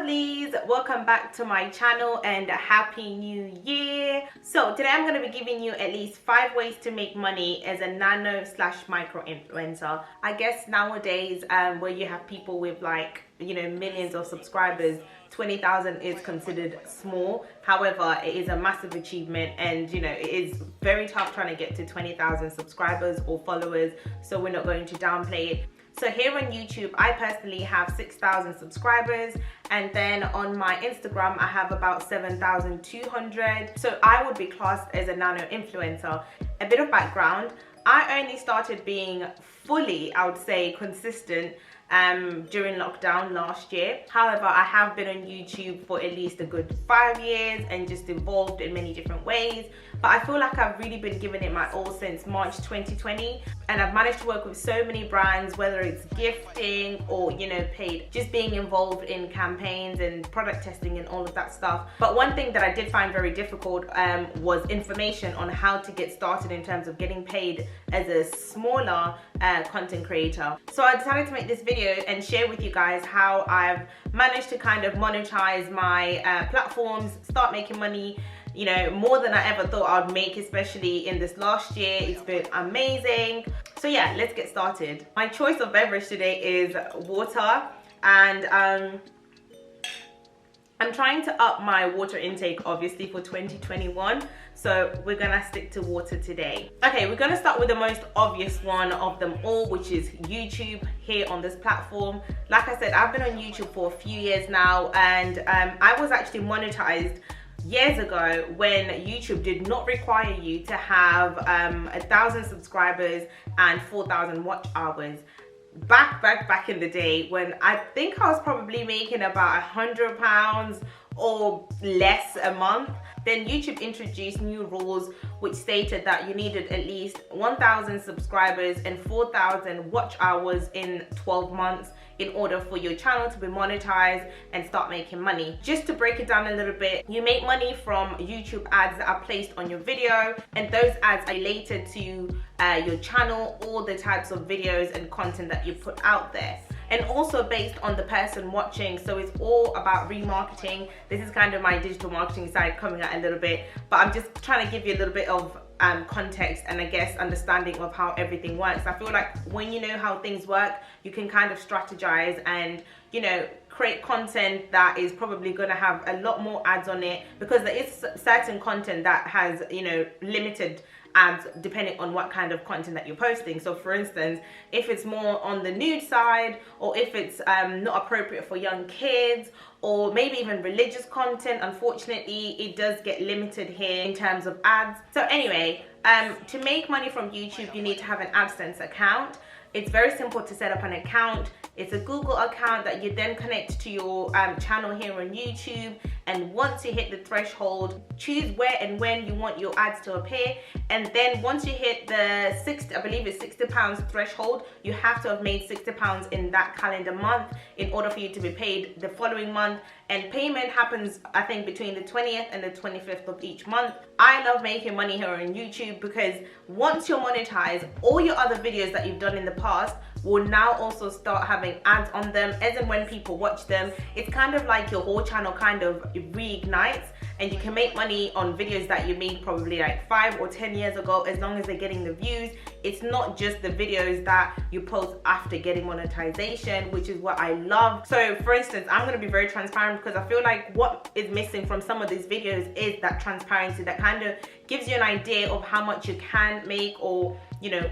lovelies, welcome back to my channel and a happy new year. So today I'm going to be giving you at least 5 ways to make money as a nano / micro influencer. I guess nowadays where you have people with millions of subscribers, 20,000 is considered small. However, it is a massive achievement, and it is very tough trying to get to 20,000 subscribers or followers, so we're not going to downplay it. So here on YouTube, I personally have 6,000 subscribers, and then on my Instagram, I have about 7,200. So I would be classed as a nano influencer. A bit of background, I only started being fully, I would say, consistent during lockdown last year. However, I have been on YouTube for at least a good 5 years and just evolved in many different ways. But I feel like I've really been giving it my all since March 2020, and I've managed to work with so many brands, whether it's gifting or paid, just being involved in campaigns and product testing and all of that stuff. But one thing that I did find very difficult was information on how to get started in terms of getting paid as a smaller content creator. So I decided to make this video and share with you guys how I've managed to kind of monetize my platforms, start making money, more than I ever thought I'd make, especially in this last year. It's been amazing. So yeah, let's get started. My choice of beverage today is water, and I'm trying to up my water intake obviously for 2021, so we're gonna stick to water today. Okay, we're gonna start with the most obvious one of them all, which is YouTube. Here on this platform, like I said, I've been on YouTube for a few years now, and I was actually monetized years ago when YouTube did not require you to have 1,000 subscribers and 4,000 watch hours. Back in the day, when I think I was probably making about £100 or less a month, then YouTube introduced new rules which stated that you needed at least 1,000 subscribers and 4,000 watch hours in 12 months in order for your channel to be monetized and start making money. Just to break it down a little bit, you make money from YouTube ads that are placed on your video, and those ads are related to your channel or the types of videos and content that you put out there, and also based on the person watching. So it's all about remarketing. This is kind of my digital marketing side coming out a little bit, but I'm just trying to give you a little bit of context and I guess understanding of how everything works. I feel like when you know how things work, you can kind of strategize and create content that is probably going to have a lot more ads on it, because there is certain content that has limited ads depending on what kind of content that you're posting. So for instance, if it's more on the nude side, or if it's not appropriate for young kids, or maybe even religious content, unfortunately it does get limited here in terms of ads. So anyway, to make money from YouTube, you need to have an AdSense account. It's very simple to set up an account. It's a Google account that you then connect to your channel here on YouTube, and once you hit the threshold, choose where and when you want your ads to appear, and then once you hit the 60, I believe it's £60 threshold, you have to have made £60 in that calendar month in order for you to be paid the following month. And payment happens, I think, between the 20th and the 25th of each month. I love making money here on YouTube because once you're monetized, all your other videos that you've done in the past will now also start having ads on them, as in when people watch them. It's kind of like your whole channel kind of reignites, and you can make money on videos that you made probably like 5 or 10 years ago, as long as they're getting the views. It's not just the videos that you post after getting monetization, which is what I love. So for instance, I'm going to be very transparent, because I feel like what is missing from some of these videos is that transparency that kind of gives you an idea of how much you can make or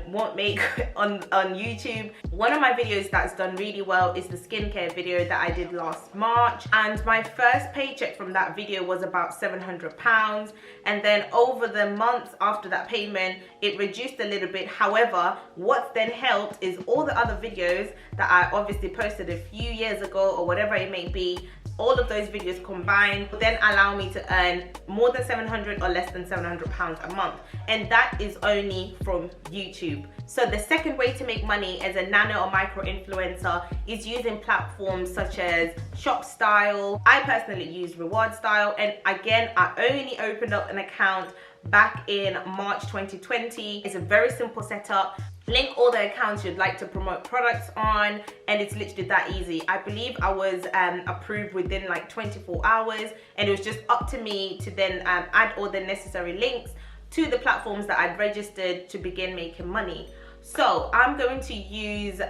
won't make on YouTube. One of my videos that's done really well is the skincare video that I did last March, and my first paycheck from that video was about £700, and then over the months after that payment it reduced a little bit. However, what's then helped is all the other videos that I obviously posted a few years ago or whatever it may be, all of those videos combined then allow me to earn more than 700 or less than £700 a month, and that is only from YouTube. So the second way to make money as a nano or micro influencer is using platforms such as RewardStyle. I personally use RewardStyle, and again, I only opened up an account back in March 2020. It's a very simple setup. link all the accounts you'd like to promote products on, and it's literally that easy. I believe I was approved within like 24 hours, and it was just up to me to then add all the necessary links to the platforms that I'd registered to begin making money. So I'm going to use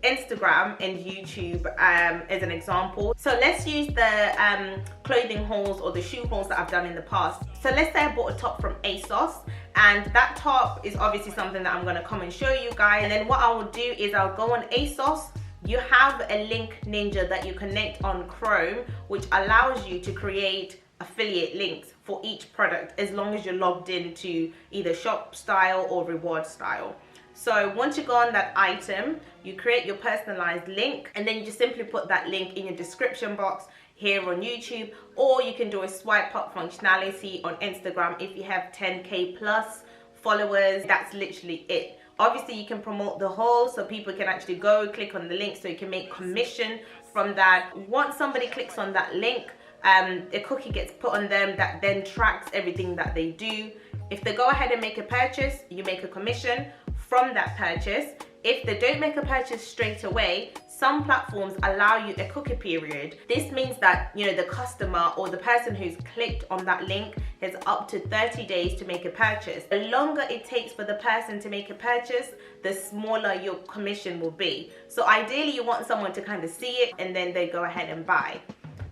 Instagram and YouTube as an example. So let's use the clothing hauls or the shoe hauls that I've done in the past. So let's say I bought a top from ASOS, and that top is obviously something that I'm going to come and show you guys. And then what I will do is I'll go on ASOS. You have a link ninja that you connect on Chrome, which allows you to create affiliate links for each product as long as you're logged into either ShopStyle or RewardStyle. So once you go on that item, you create your personalized link, and then you just simply put that link in your description box here on YouTube, or you can do a swipe up functionality on Instagram if you have 10K plus followers. That's literally it. Obviously you can promote the whole, so people can actually go click on the link, so you can make commission from that. Once somebody clicks on that link, a cookie gets put on them that then tracks everything that they do. If they go ahead and make a purchase, you make a commission from that purchase. If they don't make a purchase straight away, some platforms allow you a cookie period. This means that, you know, the customer or the person who's clicked on that link has up to 30 days to make a purchase. The longer it takes for the person to make a purchase, the smaller your commission will be. So ideally you want someone to kind of see it and then they go ahead and buy.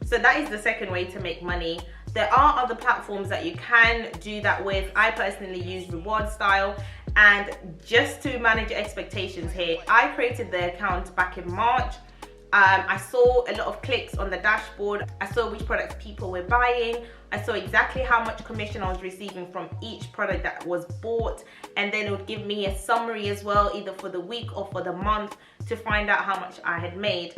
So that is the second way to make money. There are other platforms that you can do that with. I personally use RewardStyle, and just to manage expectations here, I created the account back in March. I saw a lot of clicks on the dashboard. I saw which products people were buying. I saw exactly how much commission I was receiving from each product that was bought, and then it would give me a summary as well, either for the week or for the month, to find out how much I had made.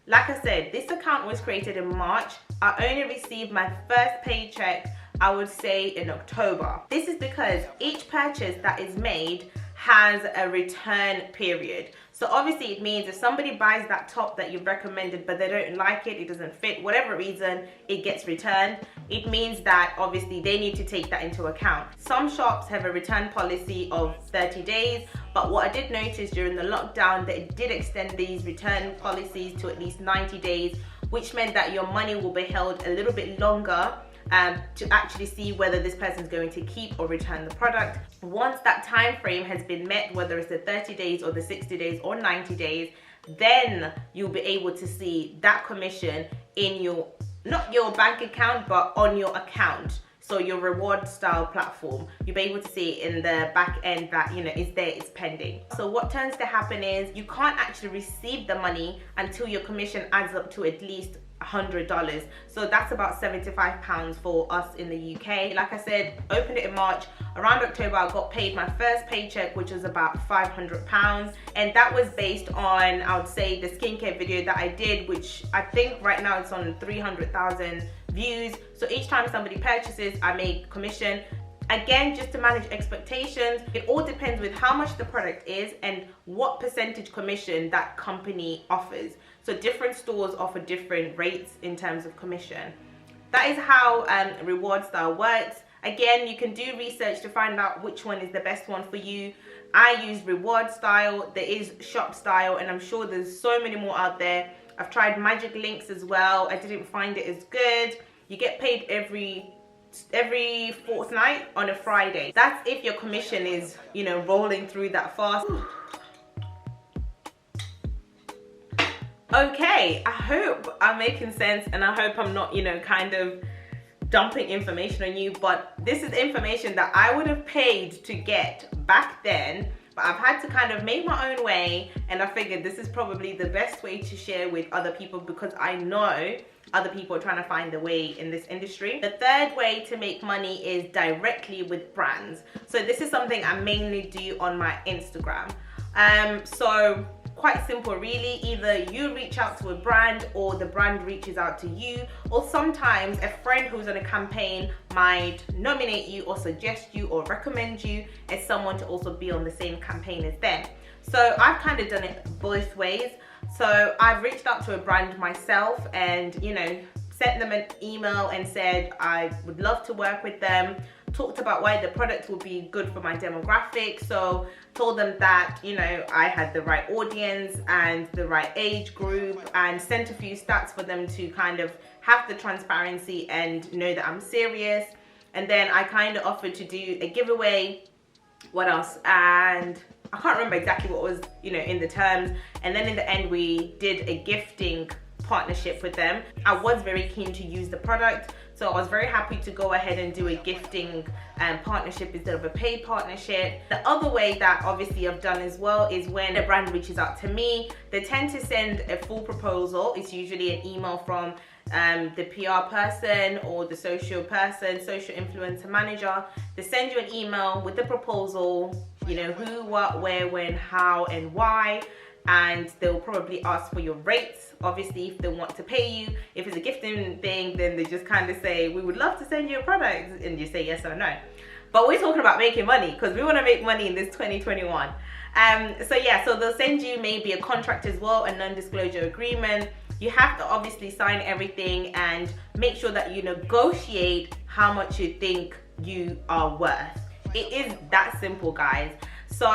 Like I said, this account was created in March. I only received my first paycheck, I would say, in October. This is because each purchase that is made has a return period. So obviously it means if somebody buys that top that you've recommended but they don't like it, it doesn't fit, whatever reason, it gets returned. It means that obviously they need to take that into account. Some shops have a return policy of 30 days, but what I did notice during the lockdown, that it did extend these return policies to at least 90 days, which meant that your money will be held a little bit longer to actually see whether this person's going to keep or return the product. Once that time frame has been met, whether it's the 30 days or the 60 days or 90 days, then you'll be able to see that commission in your, not your bank account, but on your account. So your RewardStyle platform, you'll be able to see in the back end that, you know, is there, it's pending. So what tends to happen is you can't actually receive the money until your commission adds up to at least $100. So that's about £75 for us in the UK. Like I said, opened it in March. Around October, I got paid my first paycheck, which was about £500. And that was based on, I would say, the skincare video that I did, which I think right now it's on 300,000 views. So each time somebody purchases, I make commission. Again, just to manage expectations, it all depends with how much the product is and what percentage commission that company offers. So different stores offer different rates in terms of commission. That is how RewardStyle works. Again, you can do research to find out which one is the best one for you. I use RewardStyle, there is ShopStyle, and I'm sure there's so many more out there. I've tried Magic Links as well. I didn't find it as good. You get paid every fortnight on a Friday. That's if your commission is, you know, rolling through that fast. Okay, I hope I'm making sense, and I hope I'm not, you know, kind of dumping information on you, but this is information that I would have paid to get back then, but I've had to kind of make my own way, and I figured this is probably the best way to share with other people, because I know other people are trying to find their way in this industry. The third way to make money is directly with brands. So this is something I mainly do on my Instagram. So quite simple really, either you reach out to a brand or the brand reaches out to you, or sometimes a friend who's on a campaign might nominate you or suggest you or recommend you as someone to also be on the same campaign as them. So I've kind of done it both ways. So I've reached out to a brand myself and, you know, sent them an email and said I would love to work with them, talked about why the product would be good for my demographic. So told them that, you know, I had the right audience and the right age group, and sent a few stats for them to kind of have the transparency and know that I'm serious. And then I kind of offered to do a giveaway. What else? And I can't remember exactly what was, you know, in the terms. And then in the end, we did a gifting partnership with them. I was very keen to use the product, so I was very happy to go ahead and do a gifting partnership instead of a paid partnership. The other way that obviously I've done as well is when a brand reaches out to me, they tend to send a full proposal. It's usually an email from the PR person or the social person, social influencer manager. They send you an email with the proposal, you know, who, what, where, when, how, and why. And they'll probably ask for your rates, obviously, if they want to pay you. If it's a gifting thing, then they just kind of say, we would love to send you a product, and you say yes or no. But we're talking about making money, because we want to make money in this 2021. So yeah, so they'll send you maybe a contract as well, a non-disclosure agreement. You have to obviously sign everything and make sure that you negotiate how much you think you are worth. It is that simple, guys. So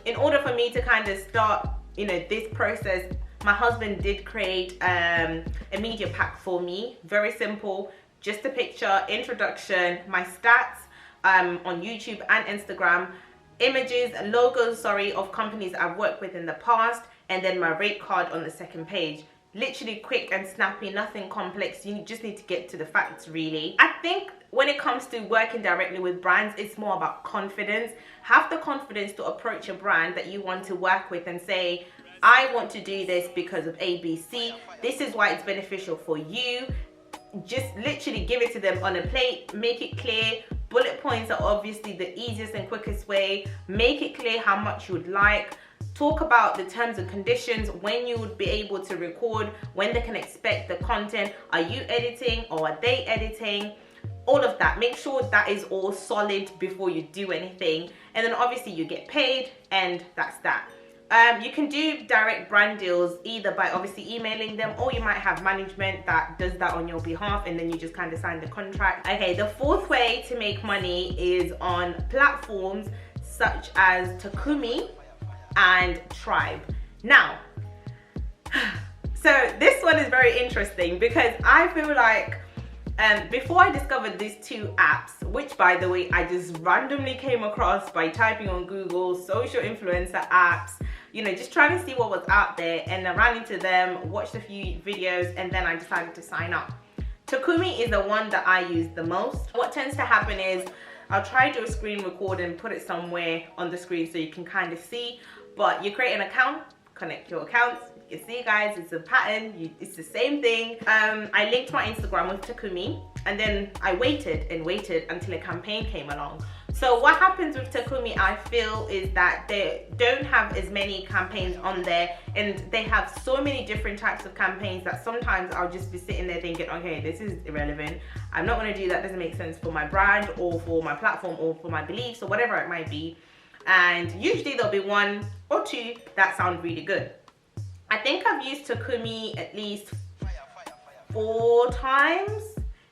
in order for me to kind of start, you know, this process, my husband did create a media pack for me. Very simple, just a picture, introduction, my stats on YouTube and Instagram, images, logos, sorry, of companies I've worked with in the past, and then my rate card on the second page. Literally quick and snappy, nothing complex. You just need to get to the facts, really. I think when it comes to working directly with brands, it's more about confidence. Have the confidence to approach a brand that you want to work with and say, I want to do this because of ABC. This is why it's beneficial for you. Just literally give it to them on a plate, make it clear. Bullet points are obviously the easiest and quickest way. Make it clear how much you would like. Talk about the terms and conditions, when you would be able to record, when they can expect the content. Are you editing or are they editing? All of that. Make sure that is all solid before you do anything. And then obviously you get paid, and that's that. You can do direct brand deals either by obviously emailing them, or you might have management that does that on your behalf, and then you just kind of sign the contract. Okay, the fourth way to make money is on platforms such as Takumi and Tribe. Now, so this one is very interesting because I feel like before I discovered these two apps, which by the way I just randomly came across by typing on Google social influencer apps, you know, just trying to see what was out there, and I ran into them, watched a few videos, and then I decided to sign up. Takumi is the one that I use the most. What tends to happen is I'll try to do a screen record and put it somewhere on the screen so you can kind of see, but you create an account, connect your accounts. You see, guys, it's a pattern, it's the same thing. I linked my Instagram with Takumi, and then I waited and waited until a campaign came along. So what happens with Takumi, I feel, is that they don't have as many campaigns on there, and they have so many different types of campaigns that sometimes I'll just be sitting there thinking, okay, this is irrelevant. I'm not going to do that. Doesn't make sense for my brand or for my platform or for my beliefs or whatever it might be. And usually there'll be one or two that sound really good. I think I've used Takumi at least 4 times,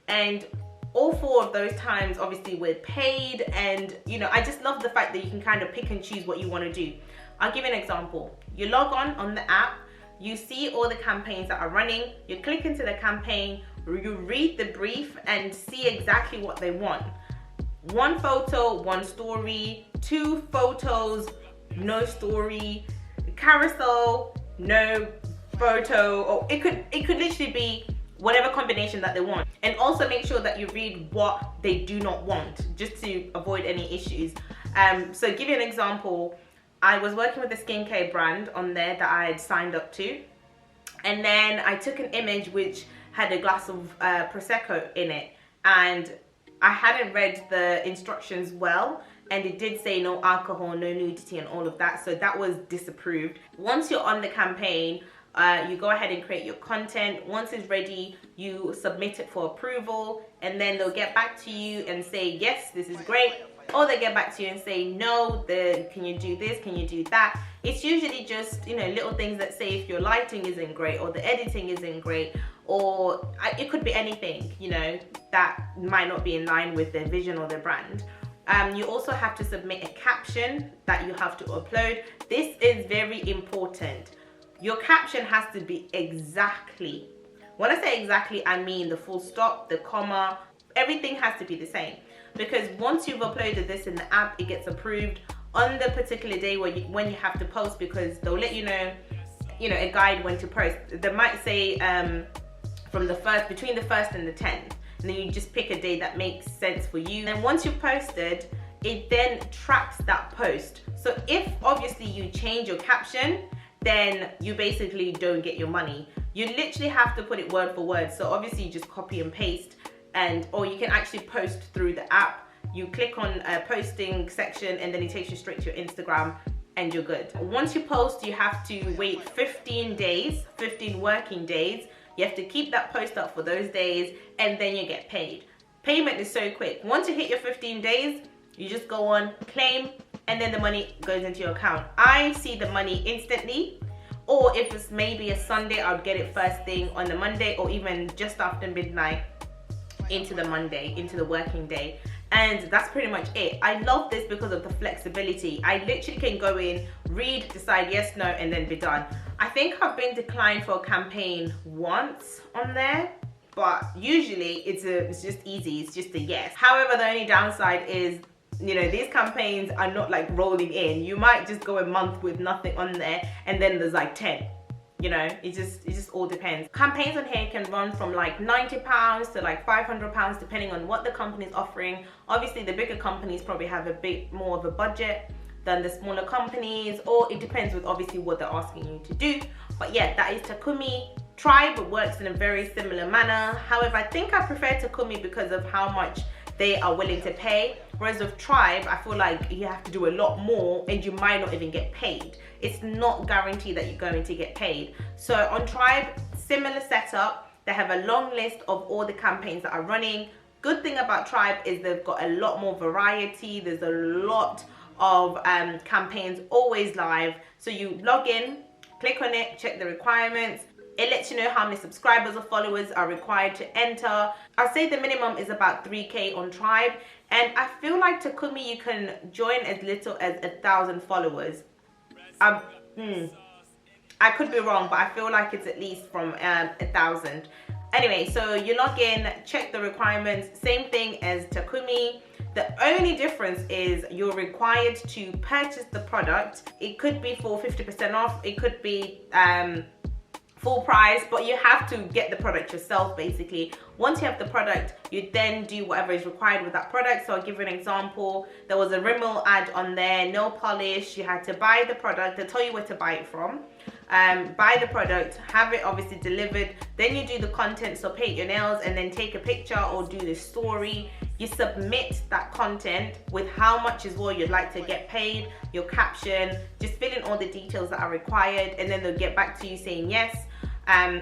and all 4 of those times obviously were paid. And you know, I just love the fact that you can kind of pick and choose what you want to do. I'll give you an example. You log on the app, you see all the campaigns that are running, you click into the campaign, you read the brief and see exactly what they want. 1 photo, 1 story, 2 photos, no story, carousel, no photo, or it could literally be whatever combination that they want. And also make sure that you read what they do not want, just to avoid any issues. So give you an example, I was working with a skincare brand on there that I had signed up to, and then I took an image which had a glass of Prosecco in it, and I hadn't read the instructions well, and it did say no alcohol, no nudity, and all of that, so that was disapproved. Once you're on the campaign, you go ahead and create your content. Once it's ready, you submit it for approval, and then they'll get back to you and say, yes, this is great, or they get back to you and say, no, can you do this, can you do that? It's usually just, you know, little things that say if your lighting isn't great, or the editing isn't great, or it could be anything, you know, that might not be in line with their vision or their brand. You also have to submit a caption that you have to upload. This is very important. Your caption has to be exactly, when I say exactly, I mean the full stop, the comma, everything has to be the same. Because once you've uploaded this in the app, it gets approved on the particular day when you have to post, because they'll let you know, a guide when to post. They might say between the 1st and the 10th, and then you just pick a day that makes sense for you. And once you've posted, it then tracks that post. So if obviously you change your caption, then you basically don't get your money. You literally have to put it word for word. So obviously you just copy and paste, or you can actually post through the app. You click on a posting section and then it takes you straight to your Instagram and you're good. Once you post, you have to wait 15 working days. You have to keep that post up for those days and then you get paid. Payment is so quick. Once you hit your 15 days, you just go on, claim, and then the money goes into your account. I see the money instantly, or if it's maybe a Sunday, I'll get it first thing on the Monday, or even just after midnight into the Monday, into the working day. And that's pretty much it. I love this because of the flexibility. I literally can go in, read, decide yes, no, and then be done. I think I've been declined for a campaign once on there, but usually it's just easy, it's just a yes. However, the only downside is, these campaigns are not like rolling in. You might just go a month with nothing on there and then there's like 10. It just all depends. Campaigns on here can run from like £90 to like £500 depending on what the company is offering. Obviously the bigger companies probably have a bit more of a budget than the smaller companies, or it depends with obviously what they're asking you to do. But yeah, that is Takumi. Tribe works in a very similar manner. However, I think I prefer Takumi because of how much they are willing to pay. Whereas with Tribe, I feel like you have to do a lot more and you might not even get paid. It's not guaranteed that you're going to get paid. So on Tribe, similar setup. They have a long list of all the campaigns that are running. Good thing about Tribe is they've got a lot more variety. There's a lot of campaigns always live. So you log in, click on it, check the requirements. It lets you know how many subscribers or followers are required to enter. I'd say the minimum is about 3K on Tribe. And I feel like Takumi, you can join as little as 1,000 followers. I could be wrong, but I feel like it's at least from 1,000. Anyway, so you log in, check the requirements, same thing as Takumi. The only difference is you're required to purchase the product. It could be for 50% off, it could be full price, but you have to get the product yourself basically. Once you have the product, you then do whatever is required with that product. So I'll give you an example. There was a Rimmel ad on there, nail polish. You had to buy the product. They'll tell you where to buy it from. Buy the product, have it obviously delivered, then you do the content, so paint your nails and then take a picture or do the story. You submit that content with how much is what you'd like to get paid, your caption, just fill in all the details that are required, and then they'll get back to you saying yes,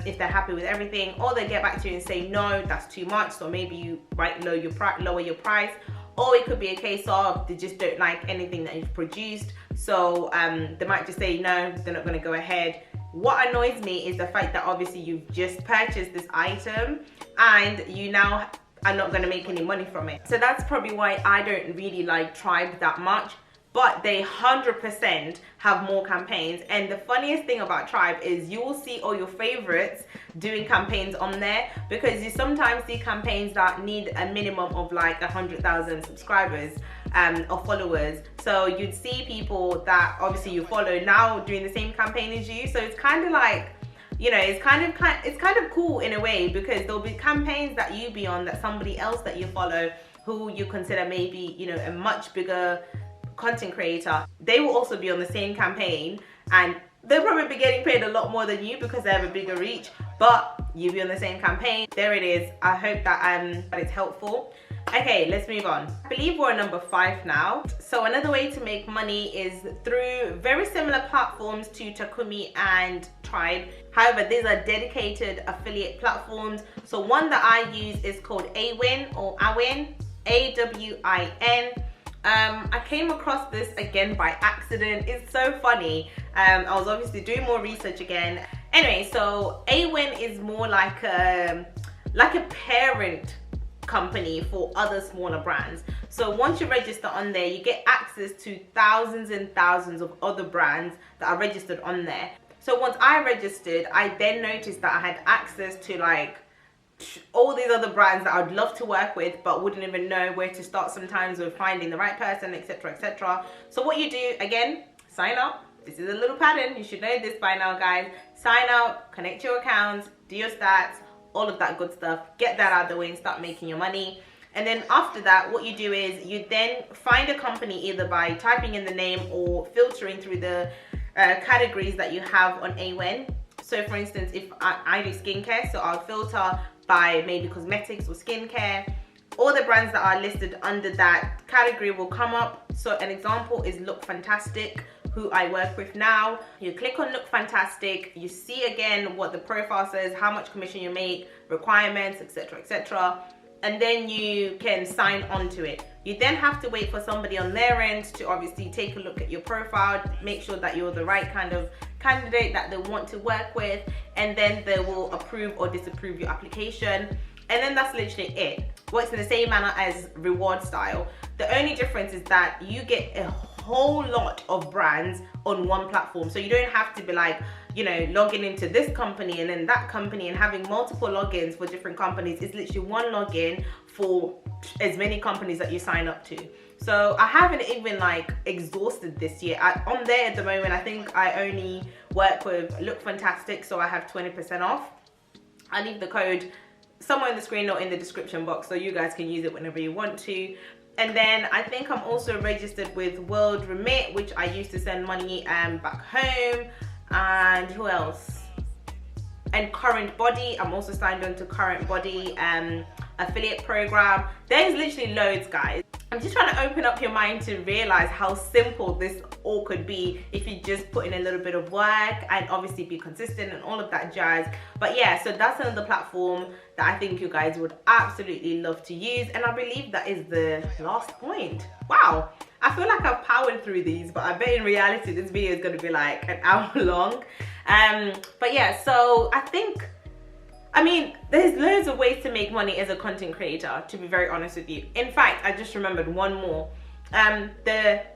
if they're happy with everything, or they'll get back to you and say no, that's too much, so maybe you might lower your price. Or it could be a case of they just don't like anything that you've produced, so they might just say no, they're not going to go ahead. What annoys me is the fact that obviously you've just purchased this item and you now are not going to make any money from it. So that's probably why I don't really like Tribe that much. But they 100% have more campaigns. And the funniest thing about Tribe is you will see all your favorites doing campaigns on there, because you sometimes see campaigns that need a minimum of like 100,000 subscribers or followers. So you'd see people that obviously you follow now doing the same campaign as you. So it's kind of like, it's kind of cool in a way, because there'll be campaigns that you be on that somebody else that you follow who you consider maybe, a much bigger content creator, they will also be on the same campaign and they'll probably be getting paid a lot more than you because they have a bigger reach, but you'll be on the same campaign. There it is. I hope that it's helpful. Okay, let's move on. I believe we're on number 5 now. So another way to make money is through very similar platforms to Takumi and Tribe. However, these are dedicated affiliate platforms. So one that I use is called AWIN or AWIN, AWIN. I came across this again by accident. It's so funny. I was obviously doing more research again, Anyway, so AWIN is more like a parent company for other smaller brands. So once you register on there, you get access to thousands and thousands of other brands that are registered on there. So once I registered, I then noticed that I had access to like all these other brands that I'd love to work with but wouldn't even know where to start sometimes with finding the right person, etc, etc. So what you do, again, sign up. This is a little pattern, you should know this by now, guys. Sign up, connect your accounts, do your stats, all of that good stuff, get that out of the way and start making your money. And then after that, what you do is you then find a company either by typing in the name or filtering through the categories that you have on AWIN. So for instance, if I do skincare, so I'll filter by maybe cosmetics or skincare. All the brands that are listed under that category will come up. So an example is Look Fantastic, who I work with now. You click on Look Fantastic, you see again what the profile says, how much commission you make, requirements, etc, etc, and then you can sign on to it. You then have to wait for somebody on their end to obviously take a look at your profile, make sure that you're the right kind of candidate that they want to work with, and then they will approve or disapprove your application. And then that's literally it. Works in the same manner as RewardStyle. The only difference is that you get a whole lot of brands on one platform. So you don't have to be like, you know, logging into this company and then that company and having multiple logins for different companies. It's literally one login for as many companies that you sign up to. So I haven't even like exhausted this year. On there at the moment, I think I only work with Look Fantastic, so I have 20% off. I'll leave the code somewhere in the screen or in the description box so you guys can use it whenever you want to. And then I think I'm also registered with World Remit, which I used to send money back home. And who else? And Current Body. I'm also signed on to Current Body affiliate program. There's literally loads, guys. I'm just trying to open up your mind to realize how simple this all could be if you just put in a little bit of work and obviously be consistent and all of that jazz. But yeah, so that's another platform that I think you guys would absolutely love to use. And I believe that is the last point. Wow, I feel like I've powered through these, but I bet in reality this video is going to be like an hour long. But yeah, so I mean, there's loads of ways to make money as a content creator, to be very honest with you. In fact, I just remembered one more. I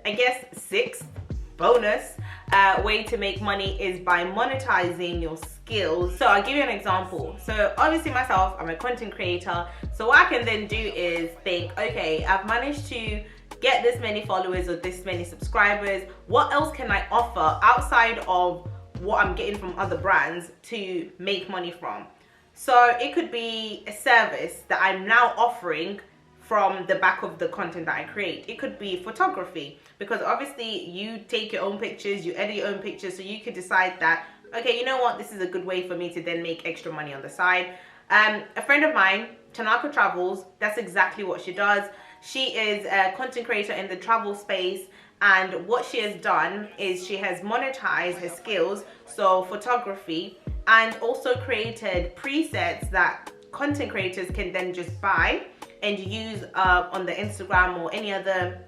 guess sixth bonus way to make money is by monetizing your skills. So I'll give you an example. So obviously myself, I'm a content creator. So what I can then do is think, okay, I've managed to get this many followers or this many subscribers. What else can I offer outside of what I'm getting from other brands to make money from? So it could be a service that I'm now offering from the back of the content that I create. It could be photography, because obviously you take your own pictures, you edit your own pictures, so you could decide that, okay, you know what, this is a good way for me to then make extra money on the side. A friend of mine, Tanaka Travels, that's exactly what she does. She is a content creator in the travel space, and what she has done is she has monetized her skills, so photography, and also created presets that content creators can then just buy and use on the Instagram or any other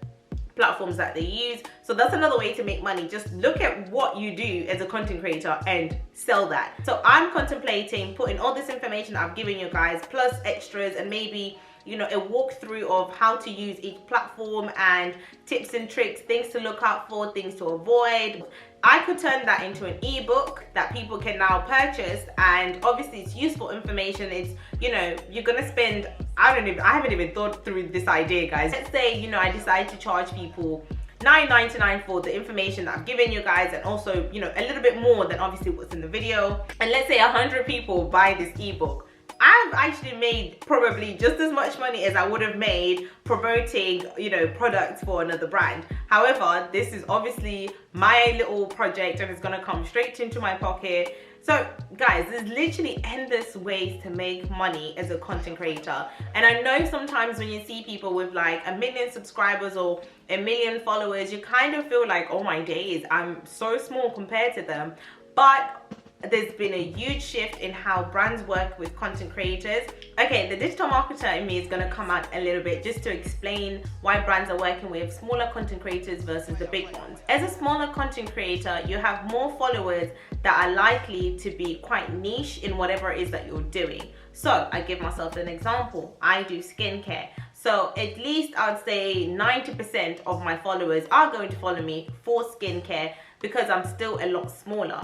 platforms that they use. So that's another way to make money. Just look at what you do as a content creator and sell that. So I'm contemplating putting all this information that I've given you guys, plus extras, and maybe, you know, a walkthrough of how to use each platform and tips and tricks, things to look out for, things to avoid. I could turn that into an ebook that people can now purchase, and obviously it's useful information. It's, you know, you're gonna spend, I haven't even thought through this idea, guys. Let's say, you know, I decide to charge people $9.99 for the information that I've given you guys, and also, you know, a little bit more than obviously what's in the video. And let's say 100 people buy this ebook. I've actually made probably just as much money as I would have made promoting, you know, products for another brand. However, this is obviously my little project and it's gonna come straight into my pocket. So guys, there's literally endless ways to make money as a content creator. And I know sometimes when you see people with like 1 million subscribers or 1 million followers, you kind of feel like, oh my days, I'm so small compared to them. But there's been a huge shift in how brands work with content creators. Okay, the digital marketer in me is going to come out a little bit just to explain why brands are working with smaller content creators versus the big ones. As a smaller content creator, you have more followers that are likely to be quite niche in whatever it is that you're doing. So I give myself an example. I do skincare. So at least I'd say 90% of my followers are going to follow me for skincare because I'm still a lot smaller.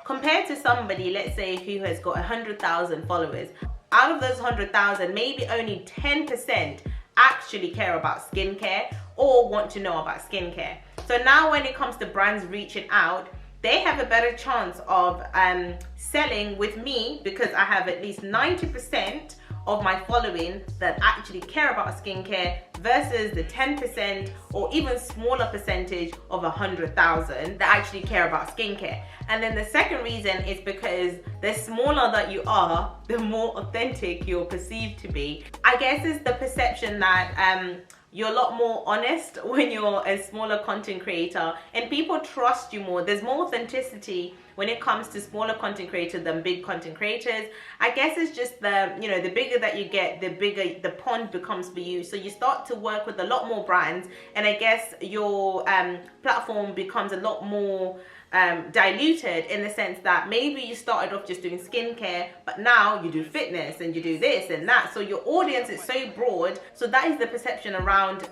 Compared to somebody, let's say, who has got 100,000 followers, out of those 100,000, maybe only 10% actually care about skincare or want to know about skincare. So now when it comes to brands reaching out, they have a better chance of selling with me because I have at least 90% of my following that actually care about skincare versus the 10% or even smaller percentage of 100,000 that actually care about skincare. And then the second reason is because the smaller that you are, the more authentic you're perceived to be. I guess it's the perception that you're a lot more honest when you're a smaller content creator and people trust you more. There's more authenticity when it comes to smaller content creators than big content creators. I guess it's just the, you know, the bigger that you get, the bigger the pond becomes for you. So you start to work with a lot more brands, and I guess your platform becomes a lot more diluted in the sense that maybe you started off just doing skincare, but now you do fitness and you do this and that. So your audience is so broad. So that is the perception around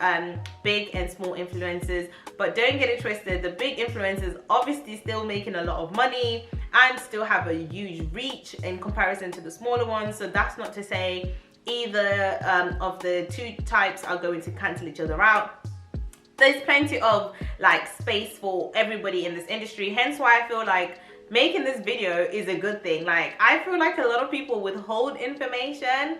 big and small influencers. But don't get it twisted, the big influencers obviously still making a lot of money and still have a huge reach in comparison to the smaller ones. So that's not to say either of the two types are going to cancel each other out. There's plenty of like space for everybody in this industry, hence why I feel like making this video is a good thing. Like, I feel like a lot of people withhold information,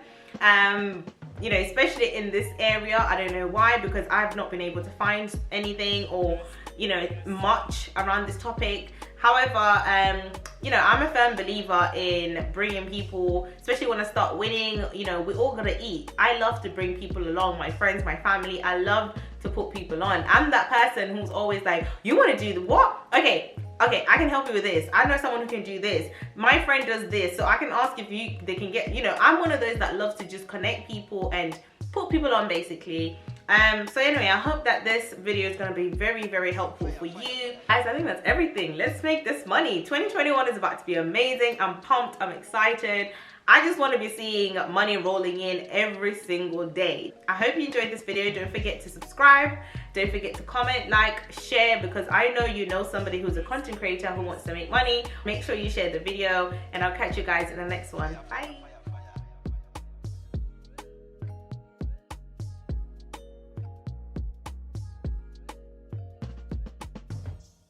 you know, especially in this area. I don't know why, because I've not been able to find anything or, you know, much around this topic. However, you know, I'm a firm believer in bringing people, especially when I start winning. You know, we all gotta eat. I love to bring people along, my friends, my family. I love to put people on. I'm that person who's always like, you want to do the what? Okay, I can help you with this. I know someone who can do this. My friend does this, so I can ask if they can get, you know, I'm one of those that loves to just connect people and put people on, basically. So anyway, I hope that this video is going to be very, very helpful for you. Guys, I think that's everything. Let's make this money. 2021 is about to be amazing. I'm pumped. I'm excited. I just want to be seeing money rolling in every single day. I hope you enjoyed this video. Don't forget to subscribe. Don't forget to comment, like, share, because I know you know somebody who's a content creator who wants to make money. Make sure you share the video, and I'll catch you guys in the next one. Bye.